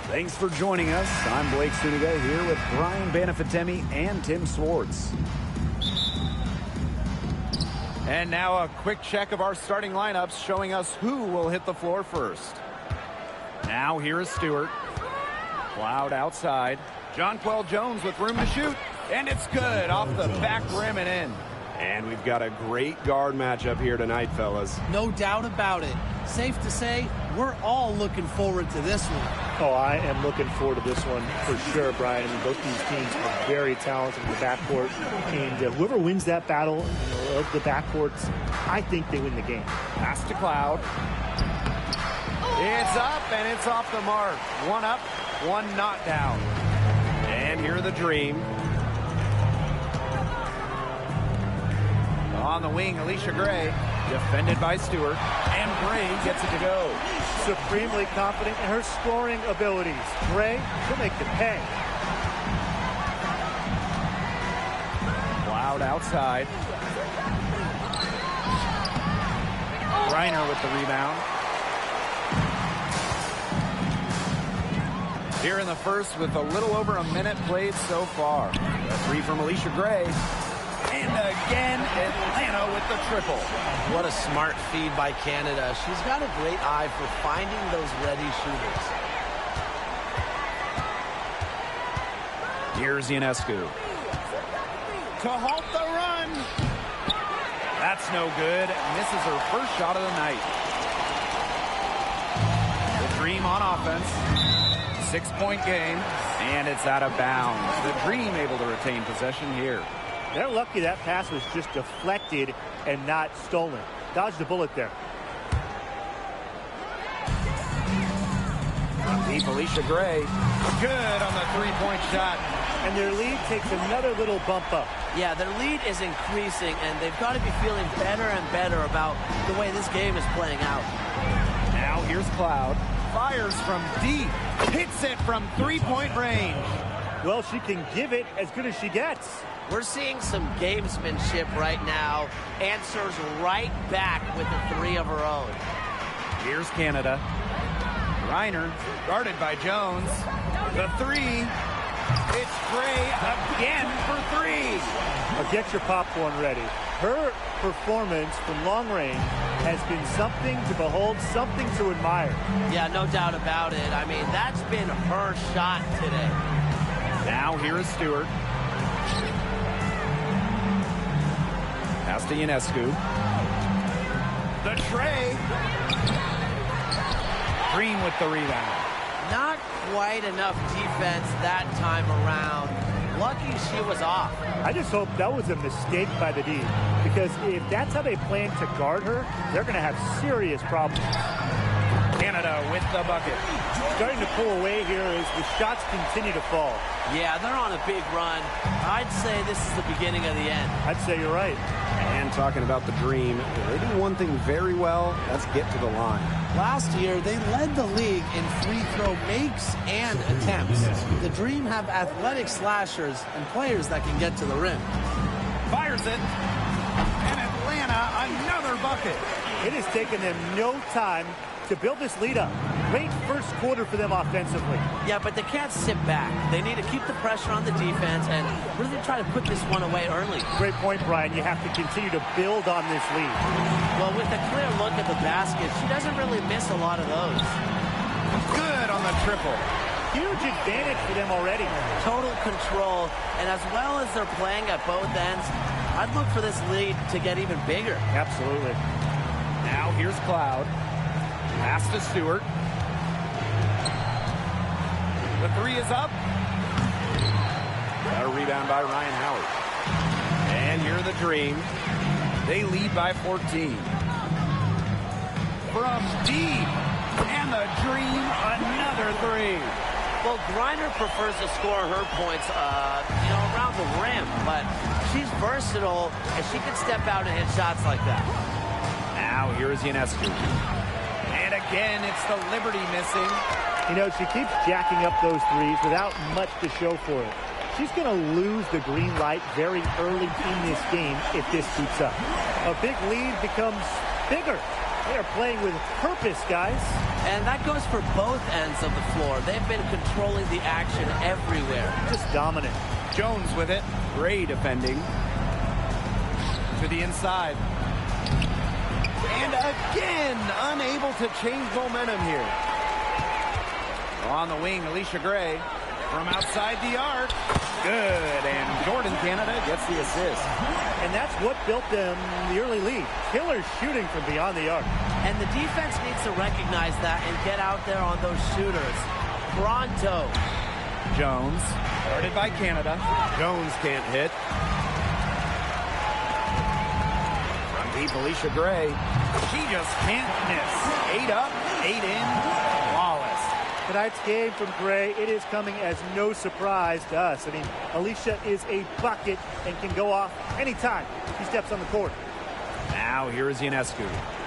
Thanks for joining us. I'm Blake Suniga here with Brian Banafitemi and Tim Swartz. And now a quick check of our starting lineups showing us who will hit the floor first. Now here is Stewart. Cloud outside. Jonquel Jones with room to shoot. And it's good off the back rim and in. And we've got a great guard matchup here tonight, fellas. No doubt about it. Safe to say, we're all looking forward to this one. Oh, I am looking forward to this one for sure, Brian. I mean, both these teams are very talented in the backcourt. And whoever wins that battle of the backcourts, I think they win the game. Pass to Cloud. It's up and it's off the mark. One up, one not down. And here the Dream. On the wing, Alicia Gray, defended by Stewart, and Gray gets it to go. Supremely confident in her scoring abilities. Gray, she'll make the pay. Cloud outside. Reiner with the rebound. Here in the first with a little over a minute played so far. A three from Alicia Gray. And again, Atlanta with the triple. What a smart feed by Canada. She's got a great eye for finding those ready shooters. Here's Ionescu. To halt the run. That's no good. Misses her first shot of the night. The Dream on offense. 6-point game. And it's out of bounds. The Dream able to retain possession here. They're lucky that pass was just deflected and not stolen. Dodged a bullet there. Deep Alicia Gray. Good on the three-point shot. And their lead takes another little bump up. Yeah, their lead is increasing, and they've got to be feeling better and better about the way this game is playing out. Now here's Cloud. Fires from deep. Hits it from three-point range. Well, she can give it as good as she gets. We're seeing some gamesmanship right now. Answers right back with a three of her own. Here's Canada. Reiner guarded by Jones. The three. It's Gray again for three. Now get your popcorn ready. Her performance from long range has been something to behold, something to admire. Yeah, no doubt about it. I mean, that's been her shot today. Now here is Stewart. Pass to Ionescu. The tray. Green with the rebound. Not quite enough defense that time around. Lucky she was off. I just hope that was a mistake by the D, because if that's how they plan to guard her, they're going to have serious problems. Canada with the bucket. Starting to pull away here as the shots continue to fall. Yeah, they're on a big run. I'd say this is the beginning of the end. I'd say you're right. And talking about the Dream, they do one thing very well. Let's get to the line. Last year, they led the league in free throw makes and attempts. The Dream have athletic slashers and players that can get to the rim. Fires it. And Atlanta, another bucket. It has taken them no time to build this lead up. Great first quarter for them offensively. Yeah, but they can't sit back. They need to keep the pressure on the defense and really try to put this one away early. Great point, Brian. You have to continue to build on this lead. Well, with a clear look at the basket, she doesn't really miss a lot of those. Good on the triple. Huge advantage for them already. Total control, and as well as they're playing at both ends, I'd look for this lead to get even bigger. Absolutely. Now here's Cloud. Pass to Stewart. The three is up. A rebound by Ryan Howard. And here the Dream. They lead by 14. From deep. And the Dream, another three. Well, Griner prefers to score her points, around the rim, but she's versatile, and she can step out and hit shots like that. Now here's Ionescu. And again, it's the Liberty missing. You know, she keeps jacking up those threes without much to show for it. She's going to lose the green light very early in this game if this keeps up. A big lead becomes bigger. They are playing with purpose, guys. And that goes for both ends of the floor. They've been controlling the action everywhere. Just dominant. Jones with it. Gray defending. To the inside. And again, unable to change momentum here. On the wing, Alicia Gray from outside the arc. Good, and Jordan Canada gets the assist. And that's what built them the early lead. Killer shooting from beyond the arc. And the defense needs to recognize that and get out there on those shooters. Pronto. Jones, guarded by Canada. Jones can't hit. From deep, Alicia Gray. She just can't miss. 8 up, 8 in. Flawless. Tonight's game from Gray, it is coming as no surprise to us. I mean, Alicia is a bucket and can go off anytime she steps on the court. Now here is Ionescu.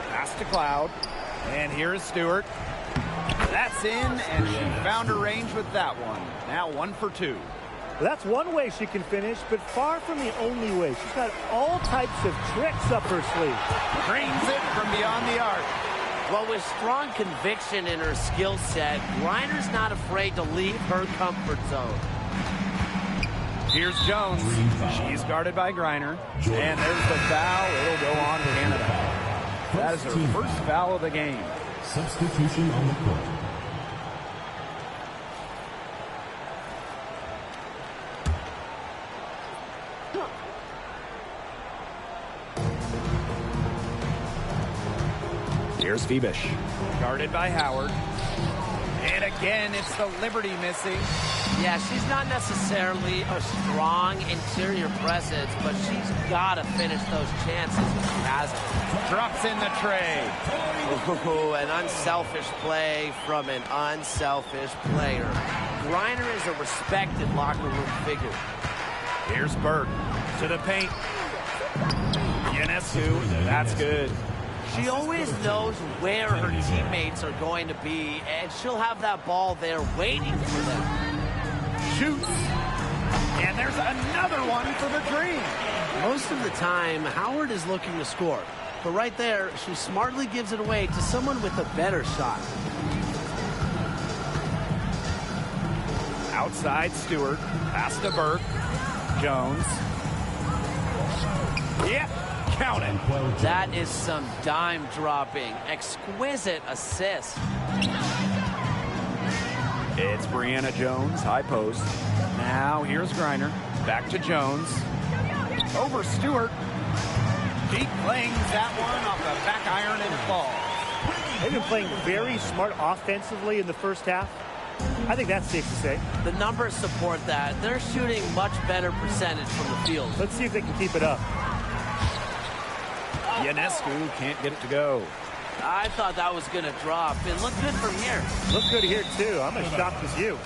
Pass to Cloud. And here is Stewart. That's in, and she found her range with that one. Now 1 for 2. Well, that's one way she can finish, but far from the only way. She's got all types of tricks up her sleeve. Drains it from beyond the arc. Well, with strong conviction in her skill set, Griner's not afraid to leave her comfort zone. Here's Jones. She's guarded by Griner. And there's the foul. It'll go on to Canada. That is her first foul of the game. Substitution on the court. Here's Phoebish. Guarded by Howard. And again, it's the Liberty missing. Yeah, she's not necessarily a strong interior presence, but she's got to finish those chances if she has it. Drops in the tray. Ooh, an unselfish play from an unselfish player. Griner is a respected locker room figure. Here's Burke to the paint. Ionescu, that's good. She always knows where her teammates are going to be, and she'll have that ball there waiting for them. Shoots. And there's another one for the Dream. Most of the time, Howard is looking to score. But right there, she smartly gives it away to someone with a better shot. Outside Stewart. Pass to Burke. Jones. Yep. Count it. That is some dime dropping. Exquisite assist. It's Brianna Jones, high post. Now here's Griner. Back to Jones. Over Stewart. She clings that one off the back iron and falls. They've been playing very smart offensively in the first half. I think that's safe to say. The numbers support that. They're shooting much better percentage from the field. Let's see if they can keep it up. Ionescu can't get it to go. I thought that was going to drop. It looked good from here. Looks good here, too. I'm as shocked as you.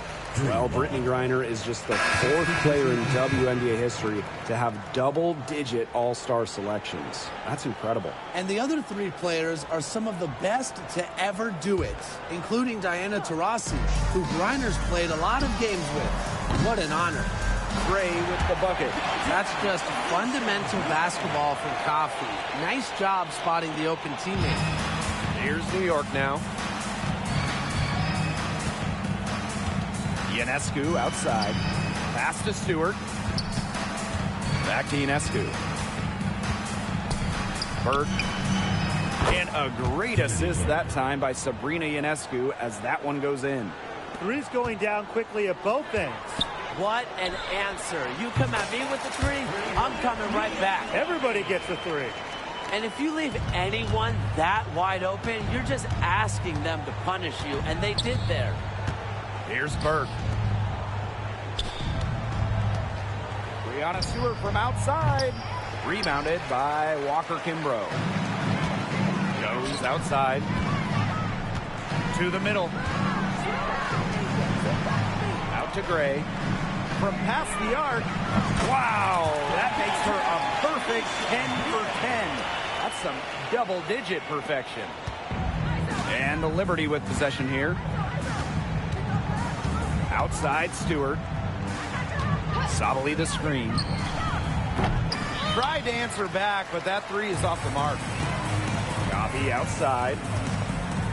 Well, Brittany Griner is just the 4th player in WNBA history to have double-digit all-star selections. That's incredible. And the other 3 players are some of the best to ever do it, including Diana Taurasi, who Griner's played a lot of games with. What an honor. Gray with the bucket. That's just fundamental basketball from Coffey. Nice job spotting the open teammate. Here's New York now. Ionescu outside. Pass to Stewart. Back to Ionescu. Burke. And a great assist that time by Sabrina Ionescu as that one goes in. Three's going down quickly at both ends. What an answer. You come at me with the 3, I'm coming right back. Everybody gets a 3. And if you leave anyone that wide open, you're just asking them to punish you, and they did there. Here's Burke. Brianna Stewart from outside. Rebounded by Walker Kimbrough. Jones outside. To the middle. Out to Gray. From past the arc. Wow, that makes her a perfect 10 for 10. That's some double-digit perfection. And the Liberty with possession here. Outside Stewart. Sabali the screen. Tried to answer back, but that 3 is off the mark. Coffey outside.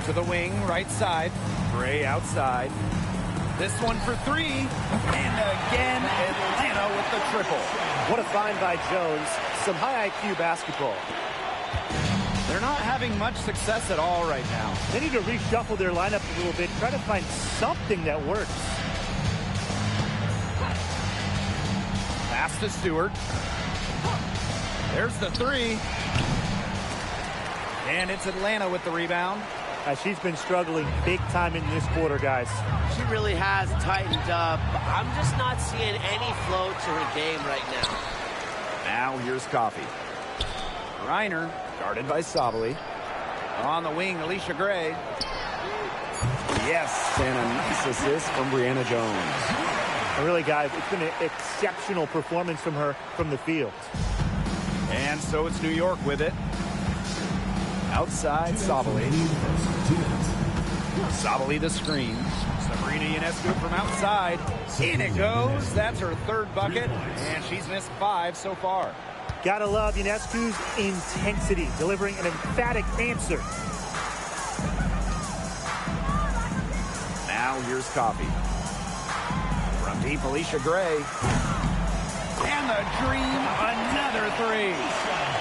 To the wing, right side. Gray outside. This one for three. And again, Atlanta with the triple. What a find by Jones. Some high IQ basketball. They're not having much success at all right now. They need to reshuffle their lineup a little bit, try to find something that works. Pass to Stewart. There's the three. And it's Atlanta with the rebound. She's been struggling big time in this quarter, guys. She really has tightened up. I'm just not seeing any flow to her game right now. Now here's Coffey. Reiner guarded by Sabali. On the wing, Alicia Gray. Yes, and a nice assist from Brianna Jones. Really, guys, it's been an exceptional performance from her from the field. And so it's New York with it. Outside, Sabali. Sabali the screen. Sabrina Ionescu from outside. In it goes. That's her third bucket, and she's missed 5 so far. Gotta love Ionescu's intensity, delivering an emphatic answer. Now here's Coffey. From deep, Alicia Gray. And the dream, another three.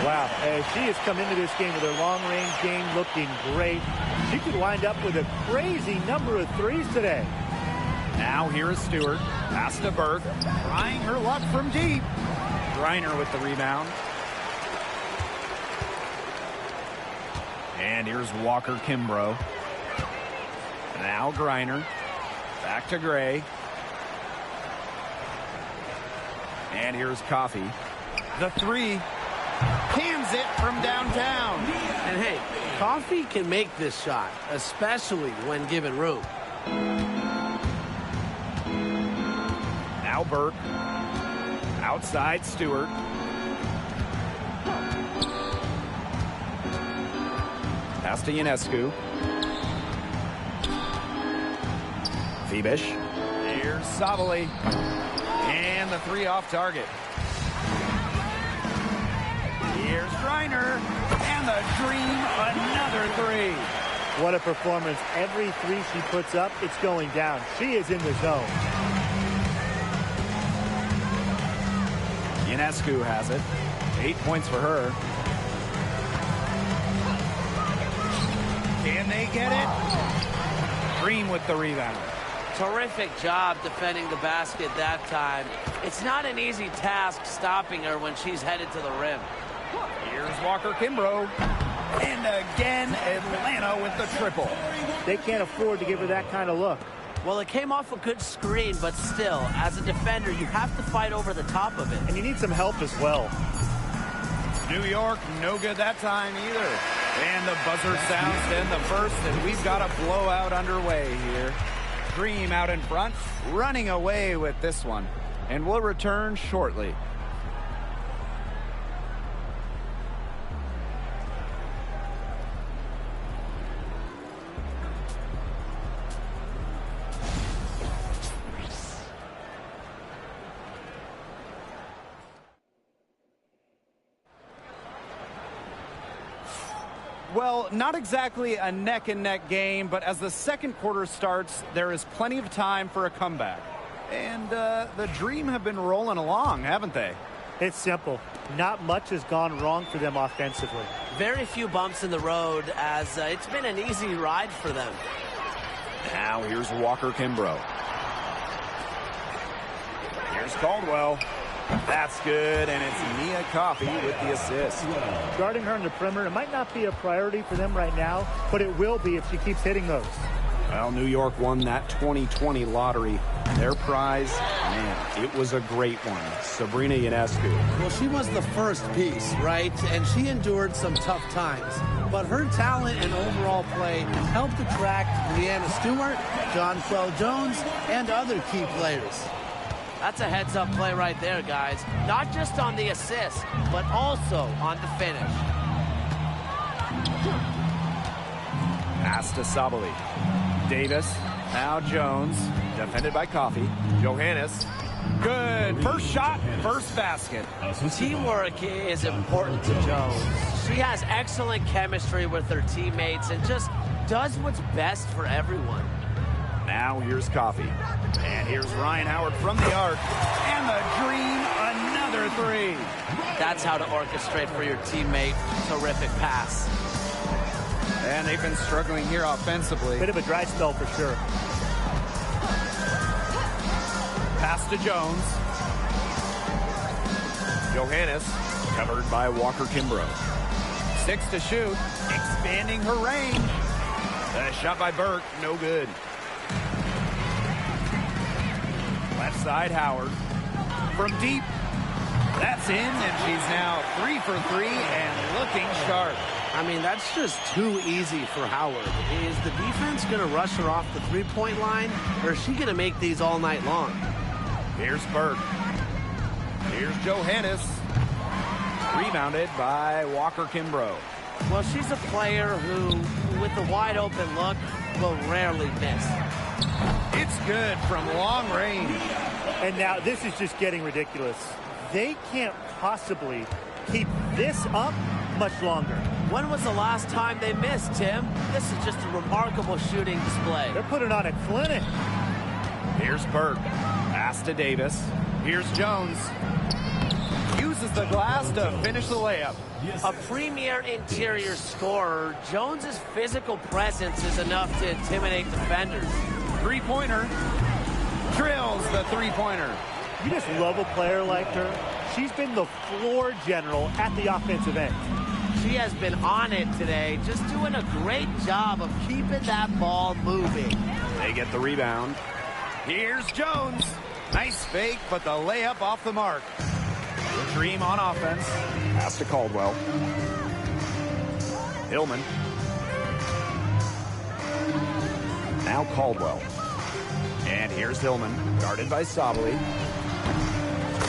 Wow, she has come into this game with her long-range game looking great. She could wind up with a crazy number of threes today. Now here is Stewart. Pass to Burke. Trying her luck from deep. Reiner with the rebound. And here's Walker Kimbrough. Now Griner. Back to Gray. And here's Coffey. The three. Cans it from downtown. And hey, Coffey can make this shot, especially when given room. Now Burke. Outside Stewart. Pass to Ionescu. Phoebish. Here's Sabali. And the three off target. Here's Reiner. And the dream, another three. What a performance. Every three she puts up, it's going down. She is in the zone. Ionescu has it. 8 points for her. Can they get it? Green with the rebound. Terrific job defending the basket that time. It's not an easy task stopping her when she's headed to the rim. Here's Walker Kimbrough. And again, Atlanta with the triple. They can't afford to give her that kind of look. Well, it came off a good screen, but still, as a defender, you have to fight over the top of it. And you need some help as well. New York, no good that time either. And the buzzer sounds to end the first, and we've got a blowout underway here. Dream out in front, running away with this one. And we'll return shortly. Well, not exactly a neck-and-neck game, but as the second quarter starts, there is plenty of time for a comeback. And the Dream have been rolling along, haven't they? It's simple. Not much has gone wrong for them offensively. Very few bumps in the road, as it's been an easy ride for them. Now here's Walker Kimbrough. Here's Caldwell. That's good, and it's Nia Coffey with the assist. Guarding her in the perimeter, it might not be a priority for them right now, but it will be if she keeps hitting those. Well, New York won that 2020 lottery. Their prize, man, it was a great one. Sabrina Ionescu. Well, she was the first piece, right? And she endured some tough times. But her talent and overall play helped attract Leanna Stewart, Jonquel Jones, and other key players. That's a heads-up play right there, guys. Not just on the assist, but also on the finish. Pass to Sabali. Davis. Now Jones. Defended by Coffey. Johannes. Good. First shot, first basket. Teamwork is important to Jones. She has excellent chemistry with her teammates and just does what's best for everyone. Now here's Coffey. And here's Ryan Howard from the arc. And the dream, another three. That's how to orchestrate for your teammate. Terrific pass. And they've been struggling here offensively. Bit of a dry spell for sure. Pass to Jones. Johannes, covered by Walker Kimbrough. 6 to shoot, expanding her range. A shot by Burke, no good. Left side, Howard. From deep, that's in, and she's now 3 for 3 and looking sharp. I mean, that's just too easy for Howard. Is the defense going to rush her off the three-point line, or is she going to make these all night long? Here's Burke. Here's Johannes. Rebounded by Walker Kimbrough. Well, she's a player who, with a wide-open look, will rarely miss. It's good from long range. And now this is just getting ridiculous. They can't possibly keep this up much longer. When was the last time they missed, Tim? This is just a remarkable shooting display. They're putting on a clinic. Here's Burke. Pass to Davis. Here's Jones. Uses the glass to finish the layup. A premier interior scorer, Jones's physical presence is enough to intimidate defenders. Three-pointer. Drills the three-pointer. You just love a player like her. She's been the floor general at the offensive end. She has been on it today, just doing a great job of keeping that ball moving. They get the rebound. Here's Jones. Nice fake, but the layup off the mark. The dream on offense. Pass to Caldwell. Hillman. Now Caldwell. And here's Hillman, guarded by Sabali.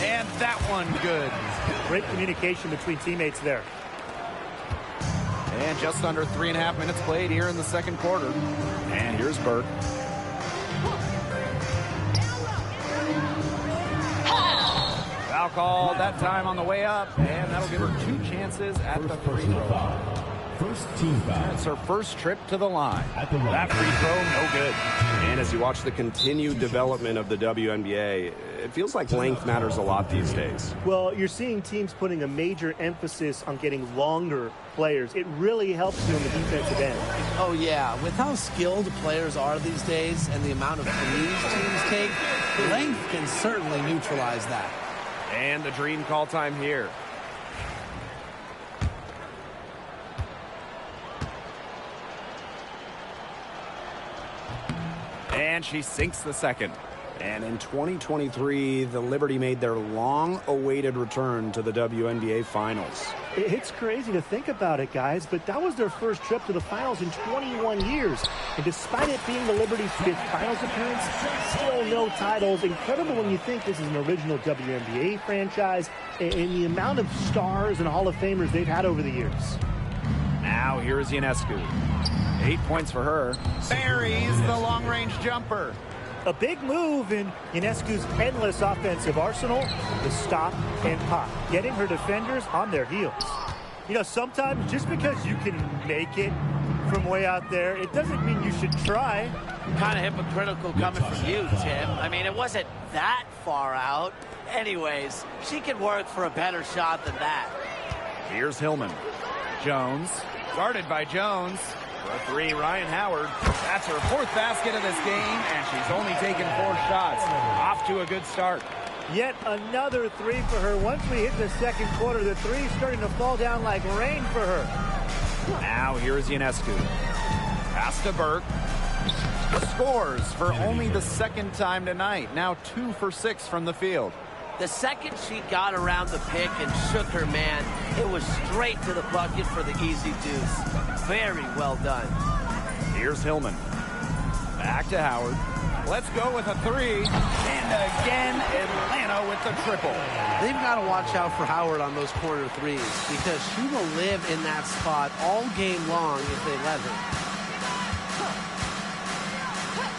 And that one good. Great communication between teammates there. And just under 3.5 minutes played here in the second quarter. And here's Burke. Foul called that time on the way up, and that'll give her 2 chances at the free throw. First team foul. It's her first trip to the line. At the line. That free throw, no good. And as you watch the continued development of the WNBA, it feels like length matters a lot these days. Well, you're seeing teams putting a major emphasis on getting longer players. It really helps you in the defensive end. Oh, yeah. With how skilled players are these days and the amount of threes teams take, length can certainly neutralize that. And the dream call time here. And she sinks the second. And in 2023, the Liberty made their long-awaited return to the WNBA Finals. It's crazy to think about it, guys, but that was their first trip to the finals in 21 years. And despite it being the Liberty's 5th finals appearance, still no titles. Incredible when you think this is an original WNBA franchise and the amount of stars and Hall of Famers they've had over the years. Now here's Ionescu. 8 points for her. Buries the long-range jumper. A big move in Ionescu's endless offensive arsenal, the stop and pop, getting her defenders on their heels. You know, sometimes just because you can make it from way out there, it doesn't mean you should try. Kind of hypocritical coming from you, Tim. I mean, it wasn't that far out. Anyways, she can work for a better shot than that. Here's Hillman. Jones, guarded by Jones. For 3, Ryan Howard. That's her 4th basket of this game, and she's only taken 4 shots. Off to a good start. Yet another 3 for her. Once we hit the second quarter, the 3's starting to fall down like rain for her. Now here's Ionescu. Pass to Burke. Scores for only the 2nd time tonight. Now 2 for 6 from the field. The second she got around the pick and shook her man, it was straight to the bucket for the easy deuce. Very well done. Here's Hillman. Back to Howard. Let's go with a 3. And again, Atlanta with the triple. They've got to watch out for Howard on those corner 3s because she will live in that spot all game long if they let her.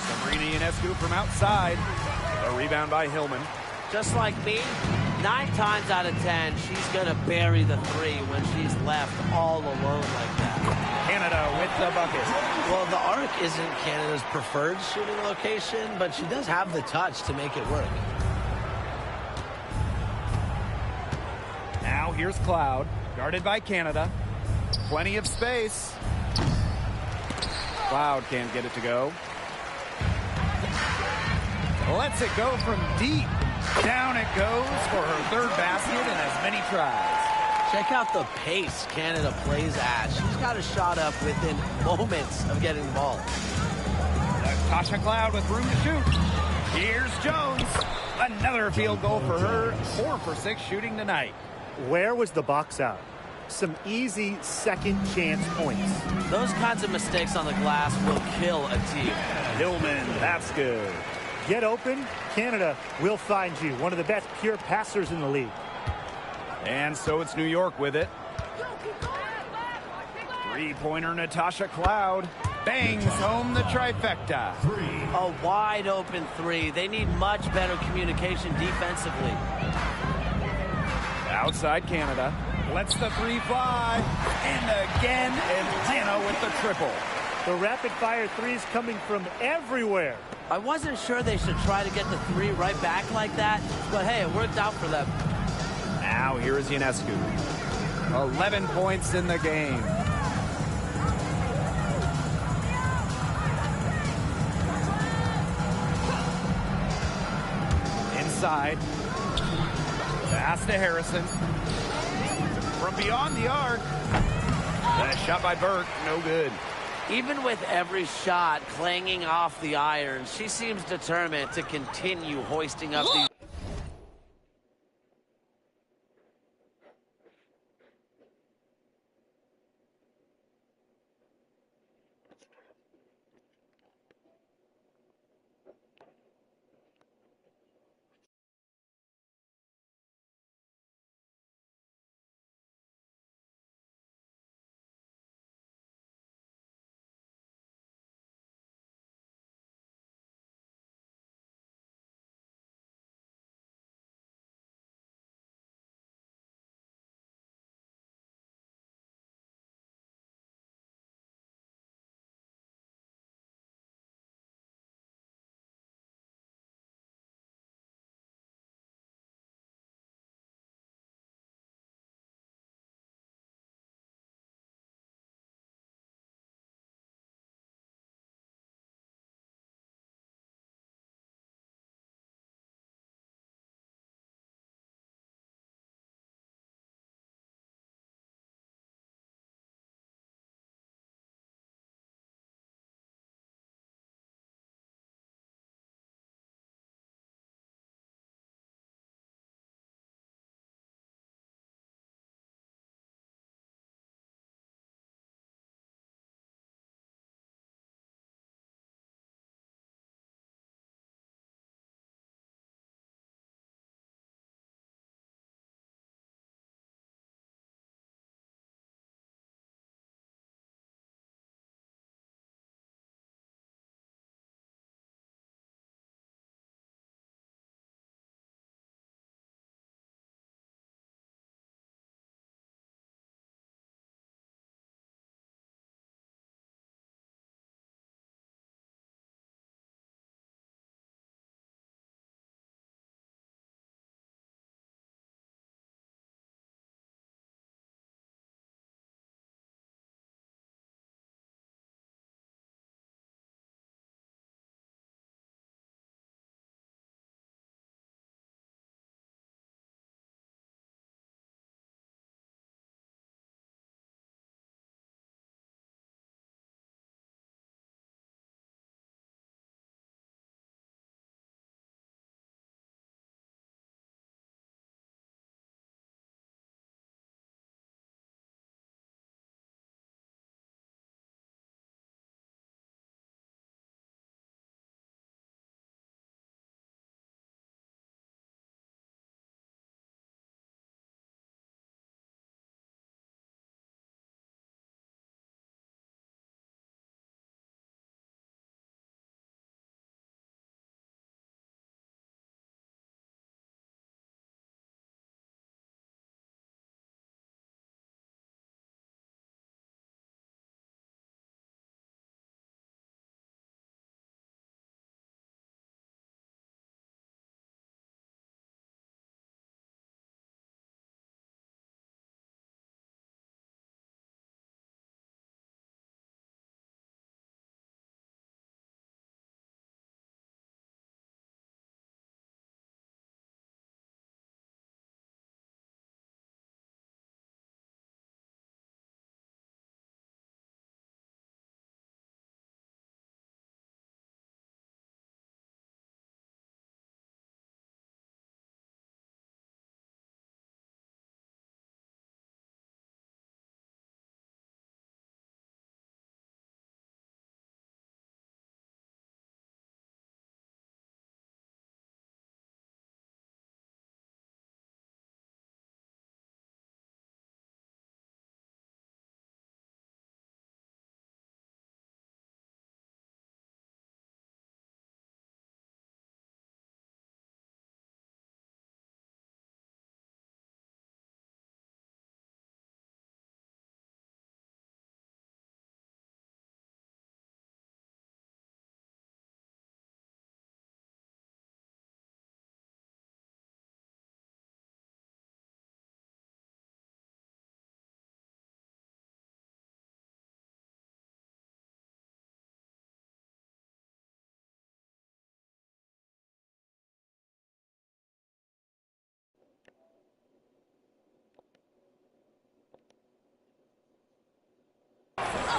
Sabrina Ionescu from outside. A rebound by Hillman. Just like me, 9 times out of 10, she's going to bury the 3 when she's left all alone like that. Canada with the bucket. Well, the arc isn't Canada's preferred shooting location, but she does have the touch to make it work. Now here's Cloud, guarded by Canada. Plenty of space. Cloud can't get it to go. Lets it go from deep. Down it goes for her third basket in as many tries. Check out the pace Canada plays at. She's got a shot up within moments of getting the ball. Tasha Cloud with room to shoot. Here's Jones. Another field goal for her. 4 for 6 shooting tonight. Where was the box out? Some easy second chance points. Those kinds of mistakes on the glass will kill a team. Hillman, that's good. Get open, Canada will find you. One of the best pure passers in the league. And so it's New York with it. Three-pointer Natasha Cloud bangs home the trifecta. A wide open three. They need much better communication defensively. Outside Canada. Lets the three fly. And again, Atlanta with the triple. The rapid-fire threes coming from everywhere. I wasn't sure they should try to get the three right back like that, but hey, it worked out for them. Now here is Ionescu. 11 points in the game. Inside. Pass to Harrison. From beyond the arc. A shot by Burke, no good. Even with every shot clanging off the iron, she seems determined to continue hoisting up these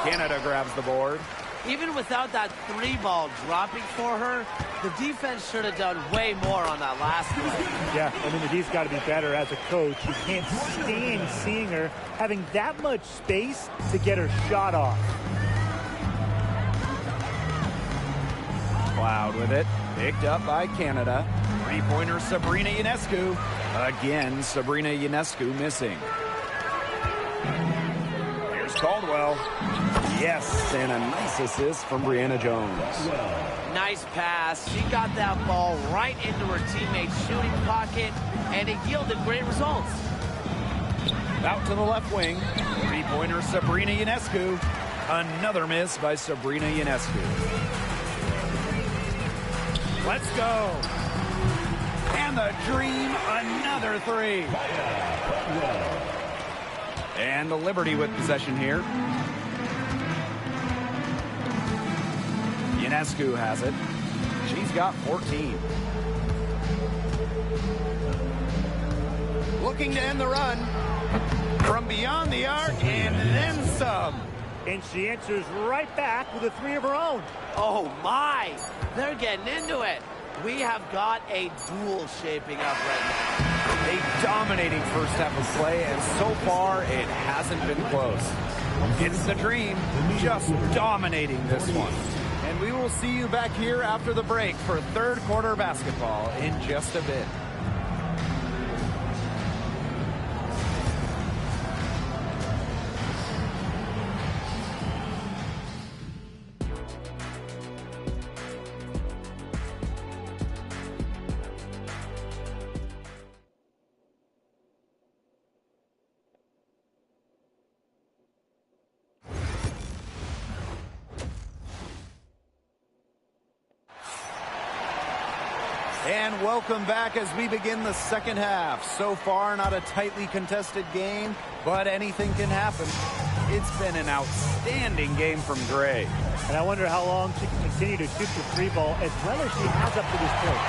Canada grabs the board. Even without that 3-ball dropping for her, the defense should have done way more on that last play. Yeah, I mean, the D's got to be better as a coach. You can't stand seeing her having that much space to get her shot off. Cloud with it. Picked up by Canada. Three-pointer Sabrina Ionescu. Again, Sabrina Ionescu missing. Here's Caldwell. Yes, and a nice assist from Brianna Jones. Nice pass. She got that ball right into her teammate's shooting pocket, and it yielded great results. Out to the left wing. Three-pointer Sabrina Ionescu. Another miss by Sabrina Ionescu. Let's go. And the Dream, another three. And the Liberty with possession here. Ionescu has it. She's got 14. Looking to end the run. From beyond the arc and then some. And she answers right back with a 3 of her own. Oh, my. They're getting into it. We have got a duel shaping up right now. A dominating first half of play, and so far it hasn't been close. It's the Dream just dominating this one. And we will see you back here after the break for third quarter basketball in just a bit. And welcome back as we begin the second half. So far, not a tightly contested game, but anything can happen. It's been an outstanding game from Gray. And I wonder how long she can continue to shoot the 3-ball as well as she has up to this point.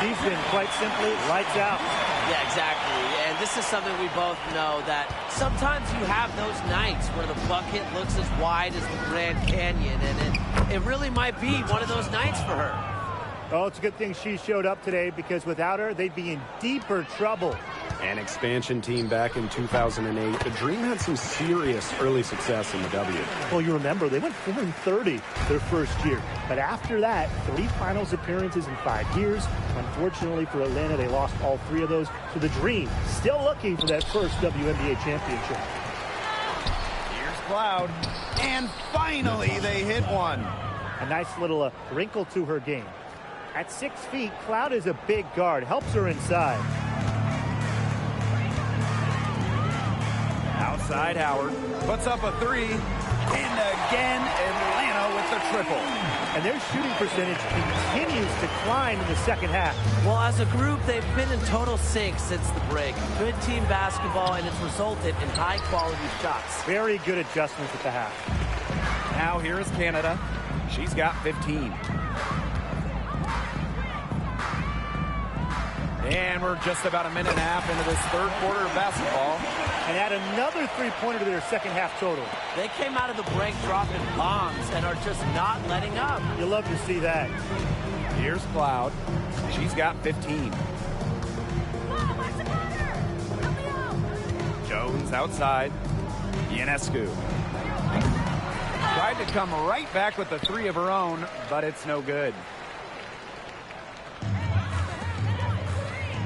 She's been quite simply lights out. Yeah, exactly. And this is something we both know, that sometimes you have those nights where the bucket looks as wide as the Grand Canyon, and it really might be one of those nights for her. Oh, it's a good thing she showed up today, because without her, they'd be in deeper trouble. An expansion team back in 2008. The Dream had some serious early success in the W. Well, you remember, they went 4-30 their first year. But after that, 3 finals appearances in 5 years. Unfortunately for Atlanta, they lost all 3 of those. So the Dream still looking for that first WNBA championship. Here's Cloud. And finally, they hit one. A nice little wrinkle to her game. At 6 feet, Cloud is a big guard. Helps her inside. Outside Howard. Puts up a 3. And again, Atlanta with the triple. And their shooting percentage continues to climb in the second half. Well, as a group, they've been in total sync since the break. Good team basketball, and it's resulted in high-quality shots. Very good adjustments at the half. Now here is Canada. She's got 15. And we're just about a minute and a half into this third quarter of basketball. And add another 3-pointer to their second half total. They came out of the break dropping bombs and are just not letting up. You love to see that. Here's Cloud. She's got 15. Jones outside. Ionescu. Tried to come right back with the 3 of her own, but it's no good.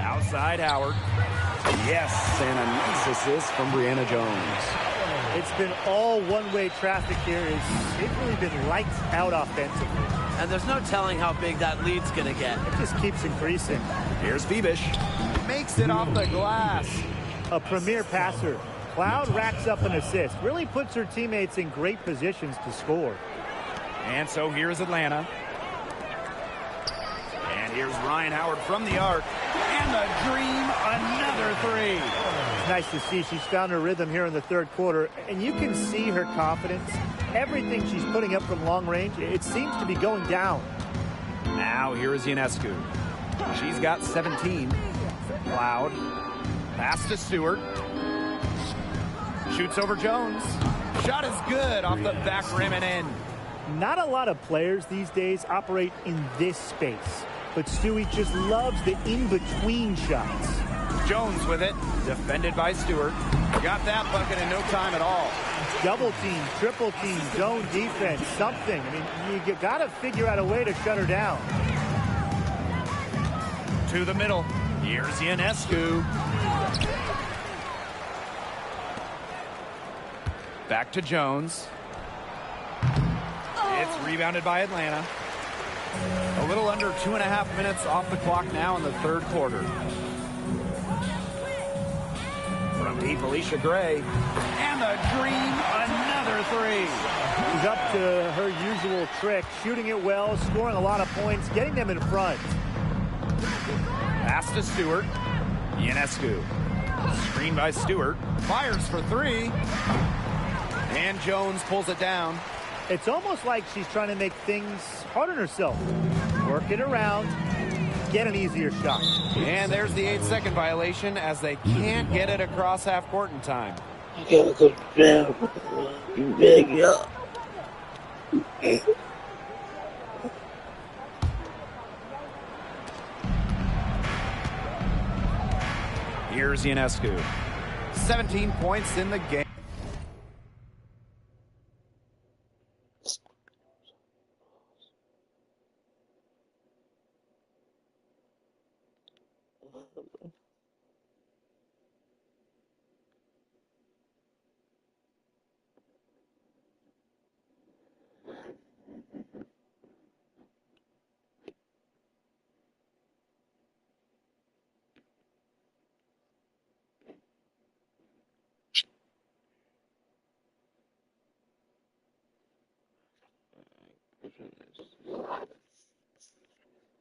Outside Howard. Yes, and a nice assist from Brianna Jones. It's been all one-way traffic here. It's really been lights out offensively. And there's no telling how big that lead's going to get. It just keeps increasing. Here's Bebish. Makes it off the glass. A premier passer. Cloud racks up an assist. Really puts her teammates in great positions to score. And so here's Atlanta. And here's Ryan Howard from the arc. And the Dream, another 3. It's nice to see she's found her rhythm here in the third quarter. And you can see her confidence. Everything she's putting up from long range, it seems to be going down. Now here is Ionescu. She's got 17. Cloud. Pass to Stewart. Shoots over Jones. Shot is good off the back rim and in. Not a lot of players these days operate in this space, but Stewie just loves the in-between shots. Jones with it, defended by Stewart. Got that bucket in no time at all. Double team, triple team, zone defense, something. I mean, you got to figure out a way to shut her down. To the middle. Here's Ionescu. Back to Jones. It's rebounded by Atlanta. A little under 2.5 minutes off the clock now in the third quarter. From deep, Alicia Gray. And the dream, another three. She's up to her usual trick, shooting it well, scoring a lot of points, getting them in front. Pass to Stewart. Ionescu. Screen by Stewart. Fires for three. And Jones pulls it down. It's almost like she's trying to make things hard on herself. Work it around, get an easier shot. And there's the 8-second violation as they can't get it across half court in time. Here's Ionescu. 17 points in the game.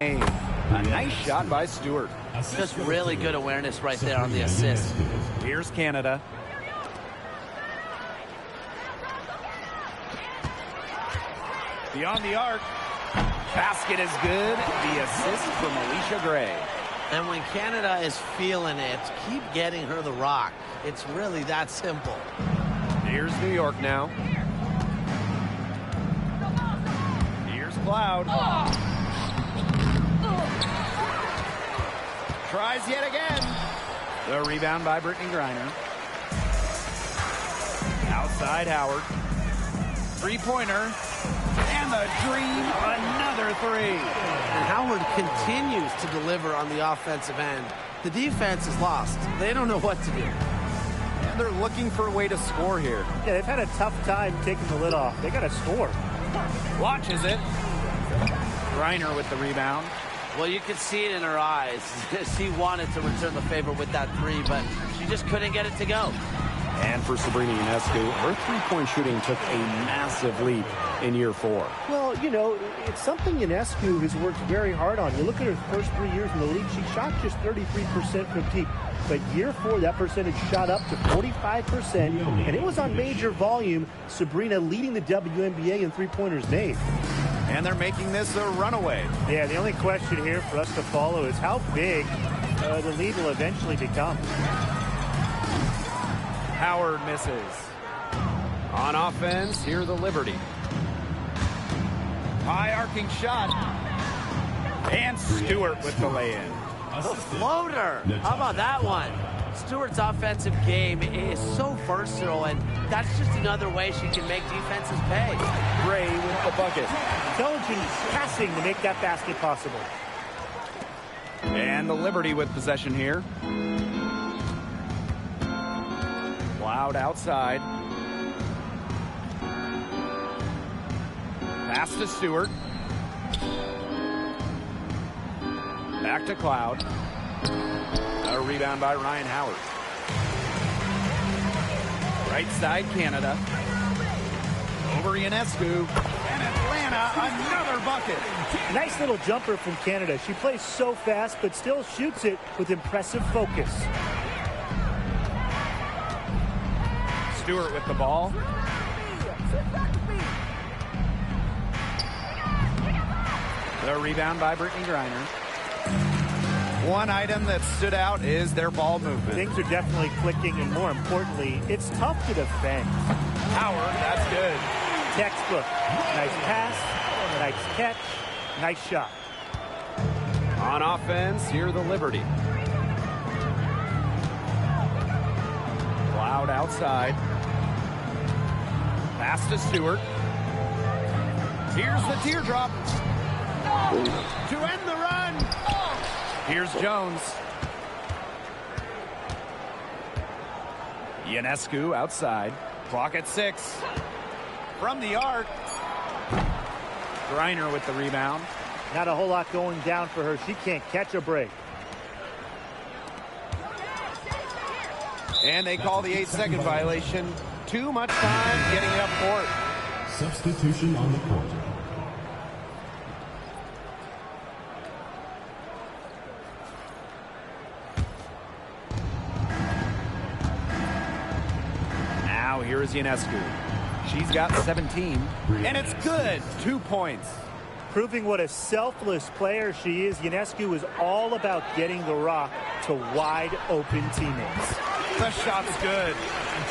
A nice shot by Stewart. Just really good awareness right there on the assist. Here's Canada. Beyond the arc. Basket is good. The assist from Alicia Gray. And when Canada is feeling it, keep getting her the rock. It's really that simple. Here's New York now. Here's Cloud. Tries yet again. The rebound by Brittany Griner. Outside Howard. Three-pointer. And the dream, another three. And Howard continues to deliver on the offensive end. The defense is lost. They don't know what to do. And they're looking for a way to score here. Yeah, they've had a tough time taking the lid off. They got to score. Watches it. Griner with the rebound. Well, you could see it in her eyes. She wanted to return the favor with that three, but she just couldn't get it to go. And for Sabrina Ionescu, her three-point shooting took a massive leap in year 4. Well, you know, it's something Ionescu has worked very hard on. You look at her first 3 years in the league, she shot just 33% from deep. But year 4, that percentage shot up to 45%, and it was on major volume. Sabrina leading the WNBA in three-pointers made. And they're making this a runaway. Yeah, the only question here for us to follow is how big the lead will eventually become. Howard misses. On offense, here the Liberty. High arcing shot. And Stewart with the lay-in. The floater. How about that one? Stewart's offensive game is so versatile, and that's just another way she can make defenses pay. Gray with the bucket. Intelligent passing to make that basket possible. And the Liberty with possession here. Cloud outside. Pass to Stewart. Back to Cloud. A rebound by Ryan Howard. Right side, Canada. Over Ionescu. And Atlanta, another bucket. Nice little jumper from Canada. She plays so fast, but still shoots it with impressive focus. Stewart with the ball. The rebound by Brittany Griner. One item that stood out is their ball movement. Things are definitely clicking, and more importantly, it's tough to defend. Howard, that's good. Textbook. Nice pass, nice catch, nice shot. On offense, here the Liberty. Cloud outside. Pass to Stewart. Here's the teardrop. To end the run. Here's Jones. Ionescu outside. Clock at 6. From the arc. Griner with the rebound. Not a whole lot going down for her. She can't catch a break. And they call the 8-second violation. Too much time getting it up court. Substitution on the court. Now here is Ionescu. She's got 17. And it's good. 2 points. Proving what a selfless player she is, Ionescu is all about getting the rock to wide open teammates. The shot's good.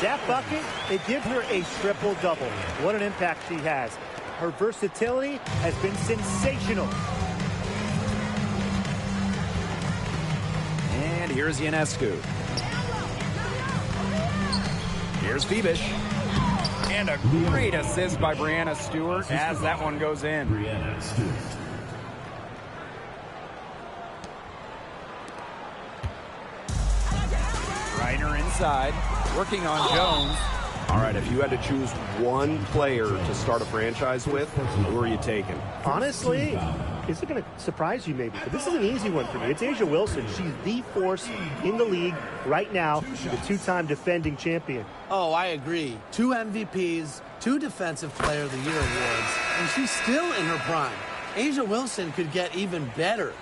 That bucket, it gives her a triple-double. What an impact she has. Her versatility has been sensational. And here's Ionescu. Here's Phoebish. And a great assist by Brianna Stewart as that one goes in. Brianna Stewart. Reiner inside, working on Jones. All right, if you had to choose one player to start a franchise with, who are you taking? Honestly, is it going to surprise you maybe? But this is an easy one for me. It's A'ja Wilson. She's the force in the league right now, the two-time defending champion. Oh, I agree. 2 MVPs, 2 Defensive Player of the Year awards, and she's still in her prime. A'ja Wilson could get even better.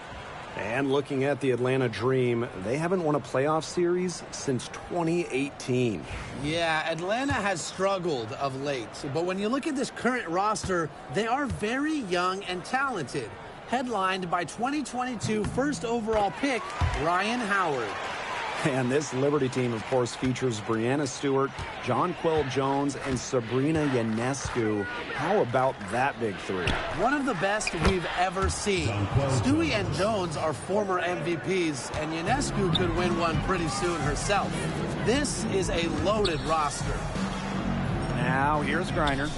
And looking at the Atlanta Dream, they haven't won a playoff series since 2018. Yeah, Atlanta has struggled of late, but when you look at this current roster, they are very young and talented. Headlined by 2022 first overall pick, Ryan Howard. And this Liberty team, of course, features Brianna Stewart, Jonquel Jones, and Sabrina Ionescu. How about that big three? One of the best we've ever seen. Stewie and Jones are former MVPs, and Ionescu could win one pretty soon herself. This is a loaded roster. Now here's Griner.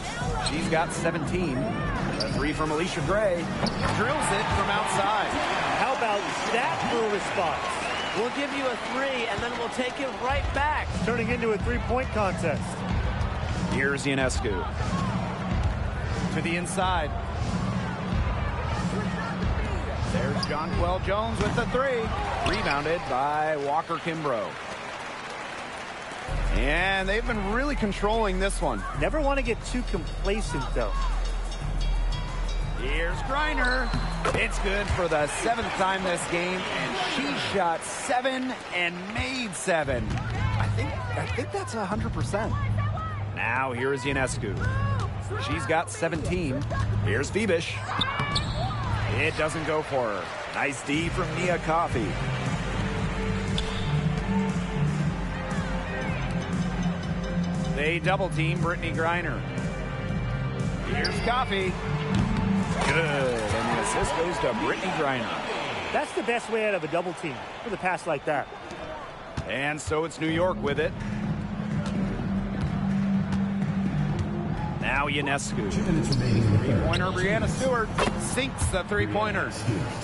She's got 17. A 3 from Alicia Gray. Drills it from outside. How about that for a response? We'll give you a 3, and then we'll take it right back. Turning into a three-point contest. Here's Ionescu. To the inside. There's Jonquel Jones with the 3. Rebounded by Walker Kimbrough. And they've been really controlling this one. Never want to get too complacent, though. Here's Griner. It's good for the 7th time this game, and she shot 7 and made 7. I think that's 100%. Now here's Ionescu. She's got 17. Here's Phoebish. It doesn't go for her. Nice D from Nia Coffey. They double team Brittany Griner. Here's Coffey. Good, and the assist goes to Brittany Griner. That's the best way out of a double team with a pass like that. And so it's New York with it. Now Ionescu. 2 minutes remaining in the third. Three-pointer Brianna Stewart sinks the three-pointer.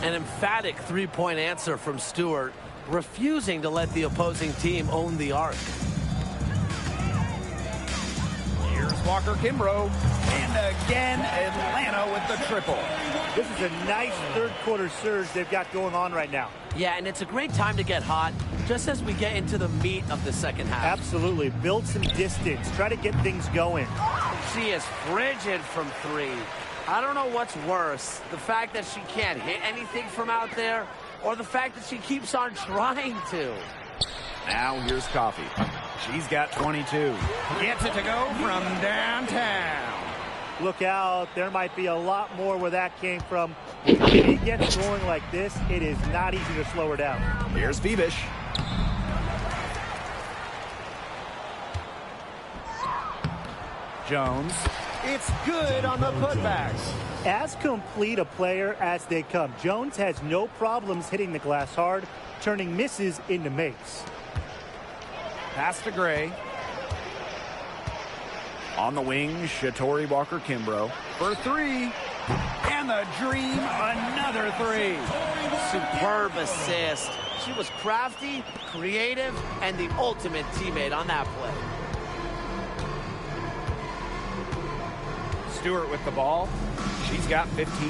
An emphatic three-point answer from Stewart, refusing to let the opposing team own the arc. Here's Walker Kimbrough. And again, Atlanta with the triple. This is a nice third-quarter surge they've got going on right now. Yeah, and it's a great time to get hot, just as we get into the meat of the second half. Absolutely. Build some distance. Try to get things going. She is frigid from 3. I don't know what's worse, the fact that she can't hit anything from out there, or the fact that she keeps on trying to. Now here's Coffey. She's got 22. Gets it to go from downtown. Look out. There might be a lot more where that came from. When she gets going like this, it is not easy to slow her down. Here's Phoebish. Jones. It's good on the putback. As complete a player as they come, Jones has no problems hitting the glass hard, turning misses into makes. Pass to Gray. On the wing, Shatori Walker-Kimbrough for three. And the dream, another three. Superb assist. She was crafty, creative, and the ultimate teammate on that play. Stewart with the ball. She's got 15.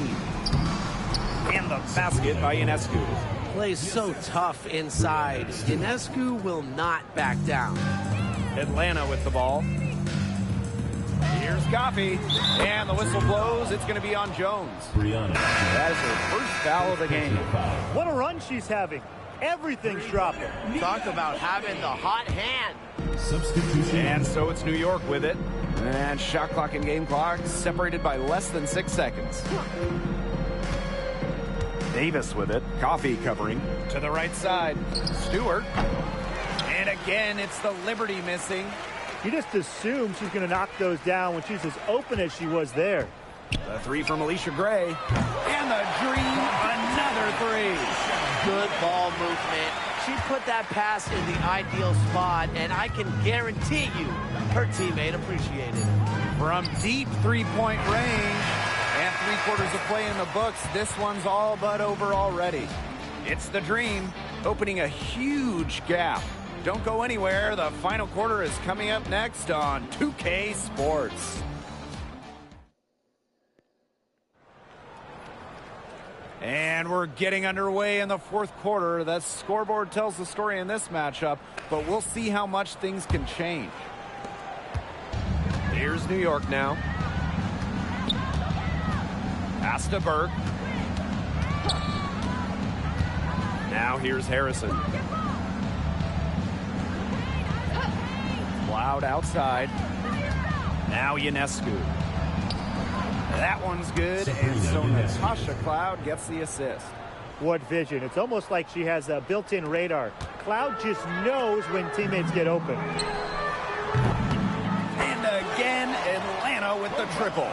And the basket by Ionescu. Plays so tough inside. Ionescu will not back down. Atlanta with the ball. Here's Coffey. And the whistle blows. It's going to be on Jones. That is her first foul of the game. What a run she's having. Everything's dropping. Talk about having the hot hand. Substitution. And so it's New York with it. And shot clock and game clock separated by less than 6 seconds. Davis with it. Coffey covering. To the right side. Stewart. And again, it's the Liberty missing. You just assume she's going to knock those down when she's as open as she was there. The three from Alicia Gray. And the dream, another three. Good ball movement. She put that pass in the ideal spot, and I can guarantee you her teammate appreciated it. From deep three-point range and 3/4 of play in the books, this one's all but over already. It's the dream, opening a huge gap. Don't go anywhere. The final quarter is coming up next on 2K Sports. And we're getting underway in the fourth quarter. The scoreboard tells the story in this matchup, but we'll see how much things can change. Here's New York now. Pass to Burke. Now here's Harrison. Cloud outside. Now Ionescu. That one's good, and so Natasha Cloud gets the assist. What vision. It's almost like she has a built-in radar. Cloud just knows when teammates get open. And again, Atlanta with the triple.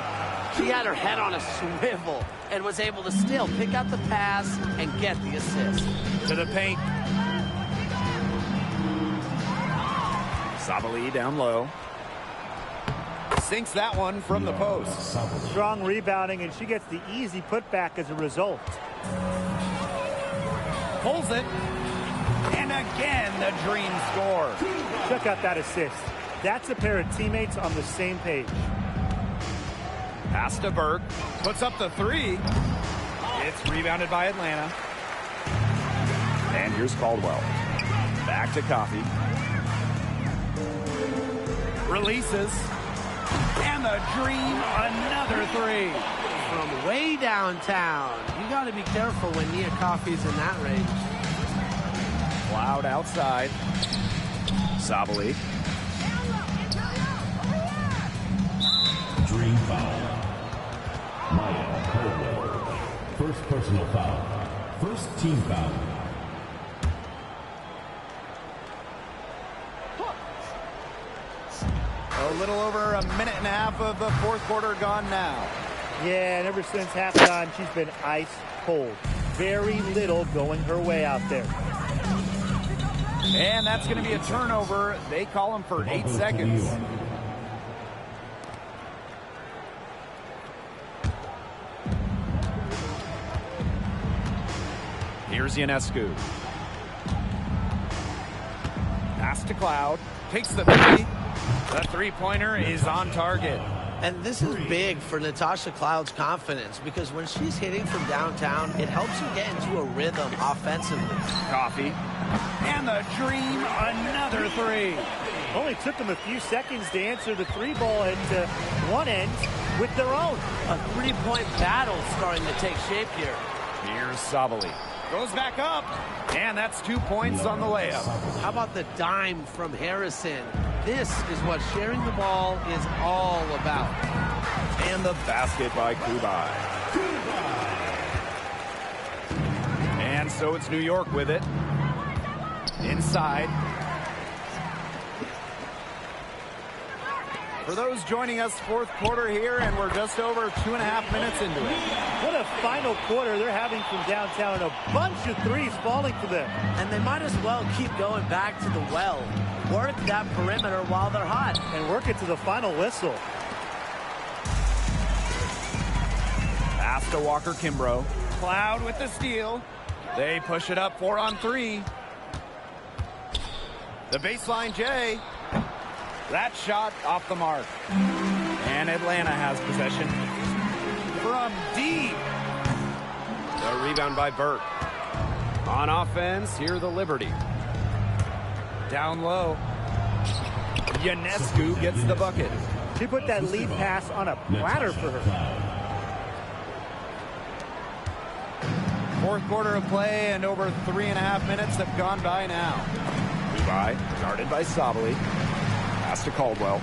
She had her head on a swivel and was able to still pick out the pass and get the assist. To the paint. Sabali down low. Sinks that one from the post. Strong rebounding, and she gets the easy putback as a result. Pulls it. And again, the dream score. Check out that assist. That's a pair of teammates on the same page. Pass to Burke. Puts up the three. It's rebounded by Atlanta. And here's Caldwell. Back to Coffey. Releases. And the dream, another three. From way downtown. You got to be careful when Nia Coffey's in that range. Cloud outside. Sabali. Dream foul. Maya Caldwell. First personal foul. First team foul. A little over a minute and a half of the fourth quarter gone now. Yeah, and ever since halftime, she's been ice cold. Very little going her way out there. And that's going to be a turnover. They call him for 8 seconds. Here's Ionescu. Pass to Cloud. Takes the three. The three-pointer is on target. And this is big for Natasha Cloud's confidence because when she's hitting from downtown, it helps you get into a rhythm offensively. Coffey. And the dream, another three. Only took them a few seconds to answer the three ball at one end with their own. A three-point battle starting to take shape here. Here's Sabali. Goes back up. And that's 2 points on the layup. How about the dime from Harrison? This is what sharing the ball is all about. And the basket by Kubai. And so it's New York with it. Inside. For those joining us, fourth quarter here, and we're just over 2.5 minutes into it. What a final quarter they're having from downtown. A bunch of threes falling for them. And they might as well keep going back to the well. Work that perimeter while they're hot. And work it to the final whistle. Pass to Walker Kimbrough. Cloud with the steal. They push it up 4 on 3. The baseline J. That shot off the mark. And Atlanta has possession from deep. The rebound by Burke. On offense, here the Liberty. Down low. Ionescu gets the bucket. She put that lead pass on a platter for her. Fourth quarter of play, and over 3.5 minutes have gone by now. Dubai, guarded by Sabali. Pass to Caldwell.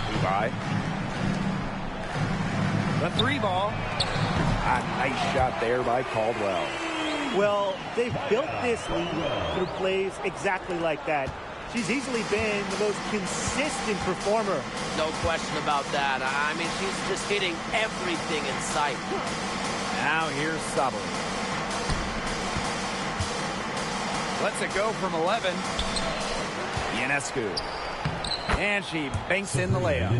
Dubai. The 3 ball. A nice shot there by Caldwell. Well, they've built this lead through plays exactly like that. She's easily been the most consistent performer. No question about that. I mean, she's just hitting everything in sight. Now here's Sabali. Lets it go from 11. Ionescu. And she banks in the layup.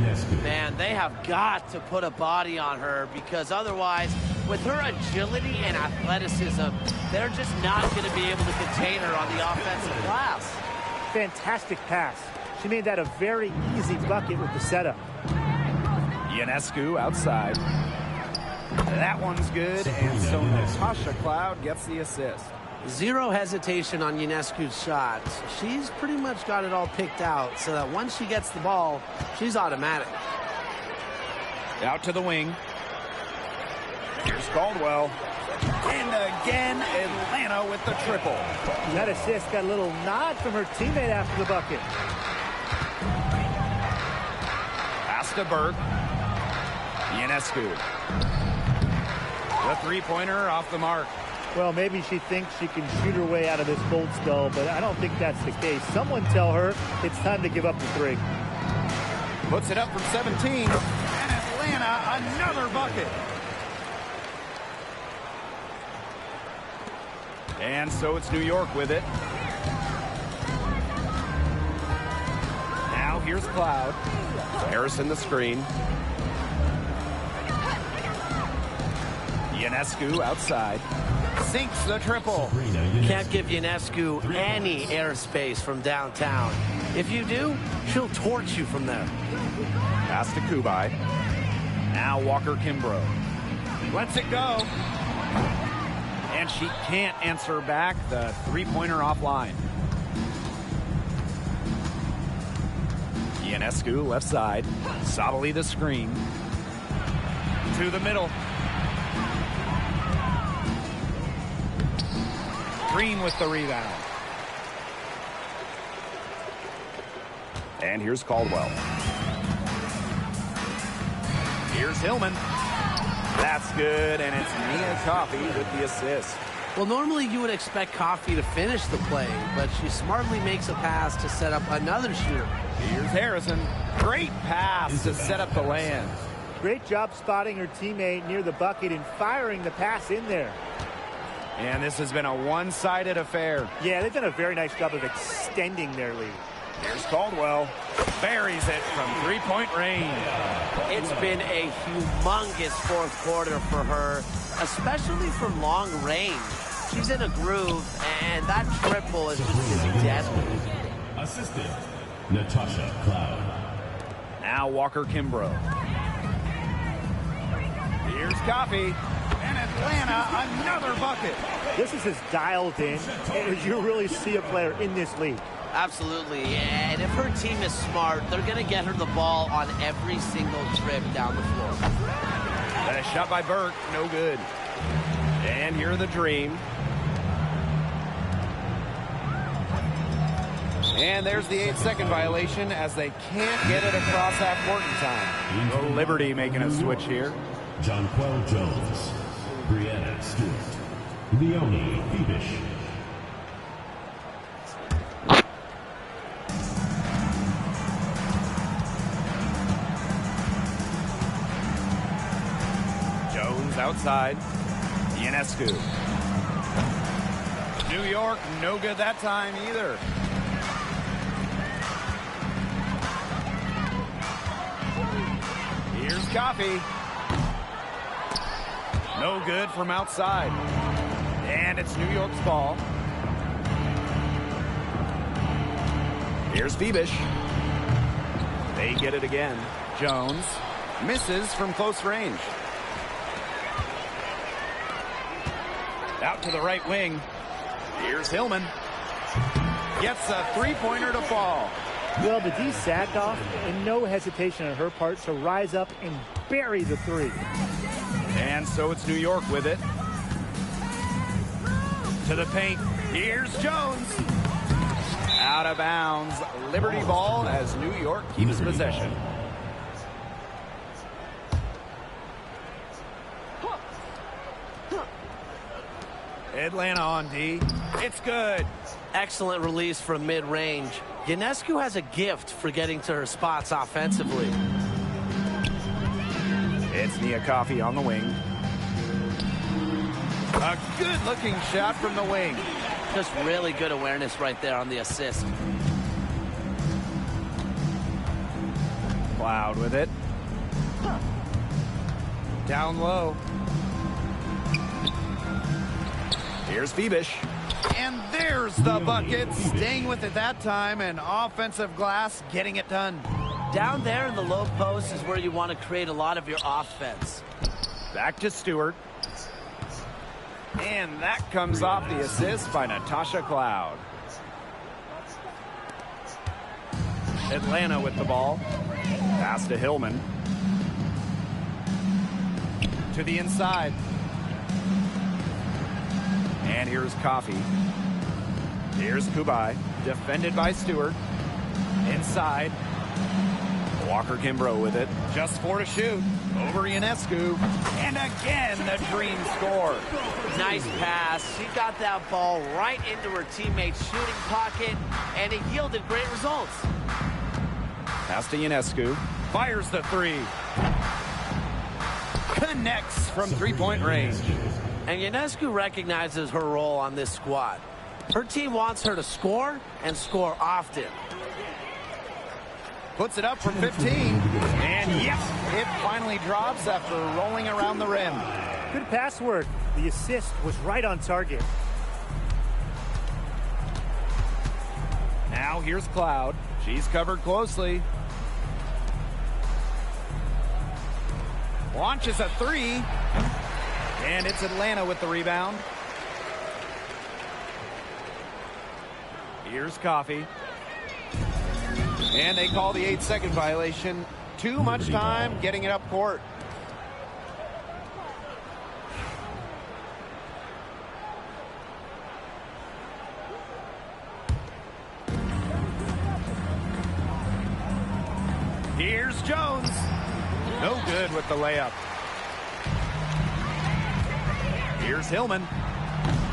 Man, they have got to put a body on her, because otherwise, with her agility and athleticism, they're just not going to be able to contain her on the offensive glass. Fantastic pass. She made that a very easy bucket with the setup. Ionescu outside. That one's good, and so Natasha Cloud gets the assist. Zero hesitation on Ionescu's shot. She's pretty much got it all picked out, so that once she gets the ball, she's automatic. Out to the wing. Here's Caldwell. And again, Atlanta with the triple. That assist got a little nod from her teammate after the bucket. Pass to Burke. Ionescu. The three-pointer off the mark. Well, maybe she thinks she can shoot her way out of this cold spell, but I don't think that's the case. Someone tell her it's time to give up the 3. Puts it up from 17. And Atlanta, another bucket. And so it's New York with it. Now here's Cloud. Harrison the screen. Ionescu outside. Sinks the triple. Can't give Ionescu any airspace from downtown. If you do, she'll torch you from there. Pass to Kubai. Now Walker Kimbrough. Lets it go. And she can't answer back. The three-pointer offline. Ionescu left side. Sabali the screen. To the middle. Green with the rebound. And here's Caldwell. Here's Hillman. That's good, and it's Nia Coffey with the assist. Well, normally you would expect Coffey to finish the play, but she smartly makes a pass to set up another shooter. Here's Harrison. Great pass to set up the land. Great job spotting her teammate near the bucket and firing the pass in there. And this has been a one-sided affair. Yeah, they've done a very nice job of extending their lead. Here's Caldwell. Buries it from three-point range. It's been a humongous fourth quarter for her, especially from long range. She's in a groove, and that triple is just deadly. Assistant, Natasha Cloud. Now Walker Kimbrough. Here's Coffey. And Atlanta, another bucket. This is as dialed in as you really see a player in this league. Absolutely, and if her team is smart, they're going to get her the ball on every single trip down the floor. And a shot by Burke, no good. And here are the Dream. And there's the 8-second violation as they can't get it across half court in time. The Liberty making a switch here. Jonquel Jones, Brianna Stewart, Leonie Phoebish. inside. Ionescu. New York, no good that time either. Here's Coffee. No good from outside. And it's New York's ball. Here's Fibish. They get it again. Jones misses from close range. Out to the right wing. Here's Hillman. Gets a three-pointer to fall. Well, the D sagged off, and no hesitation on her part to rise up and bury the three. And so it's New York with it. To the paint. Here's Jones. Out of bounds. Liberty ball as New York keeps possession. Atlanta on D. It's good. Excellent release from mid-range. Ionescu has a gift for getting to her spots offensively. It's Nia Coffey on the wing. A good-looking shot from the wing. Just really good awareness right there on the assist. Cloud with it. Down low. Here's Fibish. And there's the bucket. Staying with it that time, and offensive glass getting it done. Down there in the low post is where you want to create a lot of your offense. Back to Stewart. And that comes off the assist by Natasha Cloud. Atlanta with the ball. Pass to Hillman. To the inside. And here's Coffey. Here's Kubai. Defended by Stewart. Inside. Walker Kimbrough with it. Just 4 to shoot. Over Ionescu. And again, the Dream score. Nice pass. She got that ball right into her teammate's shooting pocket, and it yielded great results. Pass to Ionescu. Fires the three. Connects from three-point range. And Ionescu recognizes her role on this squad. Her team wants her to score, and score often. Puts it up from 15. And yes, it finally drops after rolling around the rim. Good pass work. The assist was right on target. Now here's Cloud. She's covered closely. Launches a three. And it's Atlanta with the rebound. Here's Coffey. And they call the 8-second violation. Too much time getting it up court. Here's Jones. No good with the layup. Here's Hillman.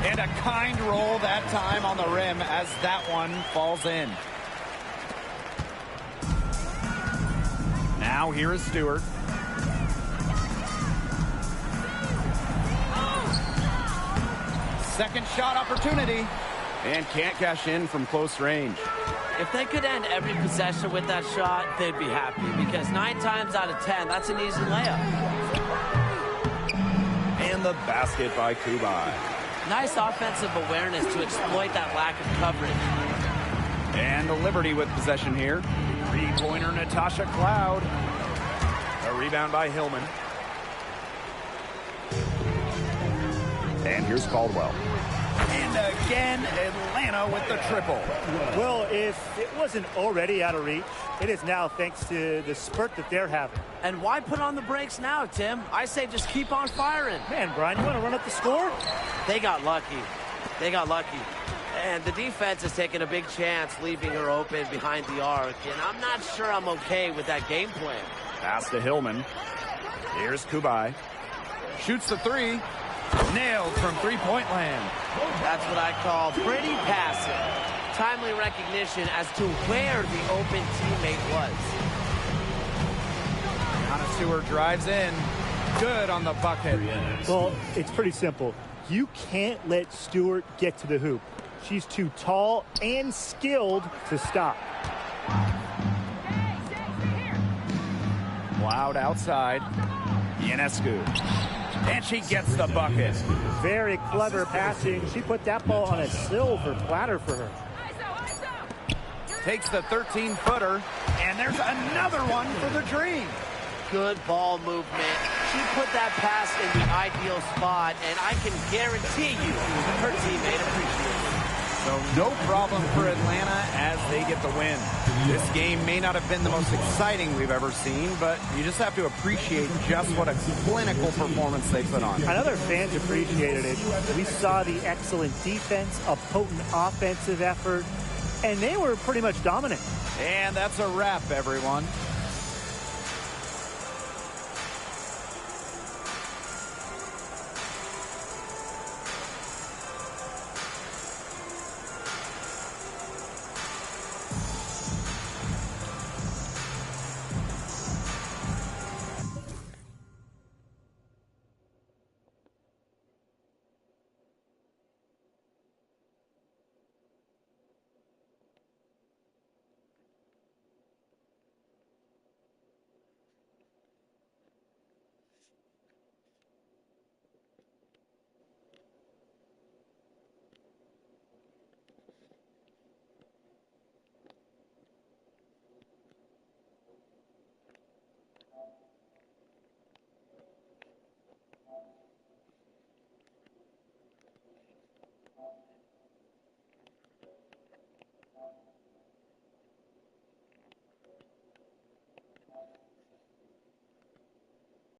And a kind roll that time on the rim as that one falls in. Now here is Stewart. Second shot opportunity. And can't cash in from close range. If they could end every possession with that shot, they'd be happy, because 9 times out of 10, that's an easy layup. And the basket by Kubai. Nice offensive awareness to exploit that lack of coverage. And the Liberty with possession here. Three-pointer Natasha Cloud. A rebound by Hillman. And here's Caldwell. And again, Atlanta with the triple. Well, if it wasn't already out of reach, it is now thanks to the spurt that they're having. And why put on the brakes now, Tim? I say just keep on firing. Man, Brian, you want to run up the score? They got lucky. They got lucky. And the defense has taken a big chance leaving her open behind the arc. And I'm not sure I'm okay with that game plan. Pass to Hillman. Here's Kubai. Shoots the three. Nailed from three-point land. That's what I call pretty passive. Timely recognition as to where the open teammate was. Anna Stewart drives in. good on the bucket. Well, it's pretty simple. You can't let Stewart get to the hoop. She's too tall and skilled to stop. Cloud outside. Ionescu. And she gets the bucket. Very clever passing. She put that ball on a silver platter for her. Takes the 13-footer, and there's another one for the Dream. Good ball movement. She put that pass in the ideal spot, and I can guarantee you her teammate appreciates it. So no problem for Atlanta as they get the win. This game may not have been the most exciting we've ever seen, but you just have to appreciate just what a clinical performance they put on. I know their fans appreciated it. We saw the excellent defense, a potent offensive effort, and they were pretty much dominant. And that's a wrap, everyone.